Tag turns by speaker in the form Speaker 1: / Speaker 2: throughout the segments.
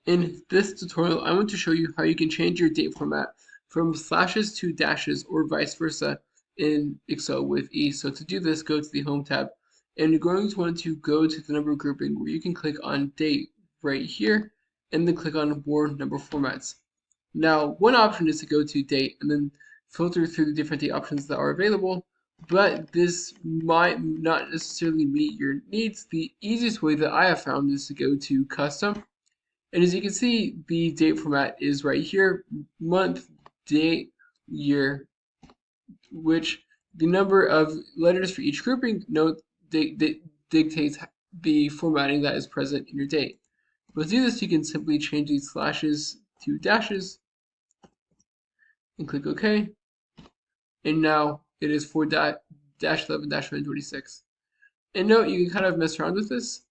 Speaker 1: In this tutorial, I want to show you how you can change your date format from slashes to dashes or vice versa in Excel with ease. So to do this, go to the Home tab, and you're going to want to go to the number grouping where you can click on date right here, and then click on more number formats. Now, one option is to go to date and then filter through the different date options that are available, but this might not necessarily meet your needs. The easiest way that I have found is to go to custom, and as you can see, the date format is right here, month, date, year, which the number of letters for each grouping dictates the formatting that is present in your date. But to do this, you can simply change these slashes to dashes and click OK. And now it is for dash 11 dash 126. And note, you can kind of mess around with this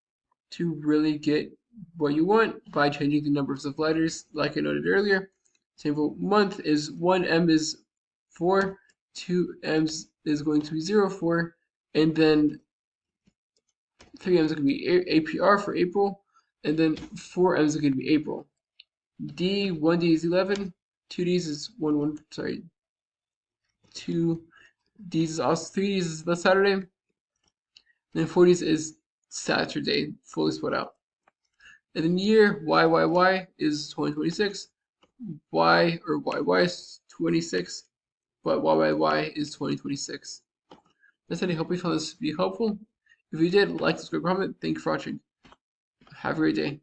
Speaker 1: to really get what you want by changing the numbers of letters, like I noted earlier. Example, month is 1M is 4, 2M's is going to be 0, 4, and then 3M's is going to be APR for April, and then 4M's is going to be April. 1D is 11, 2D's is 1, sorry, 2D's is also 3D's is the Saturday, and then 4D's is Saturday, fully split out. And then year, YYY is 2026, Y or YY is 26, but YYY is 2026. That's it. I hope you found this to be helpful. If you did, like, subscribe, comment. Thank you for watching. Have a great day.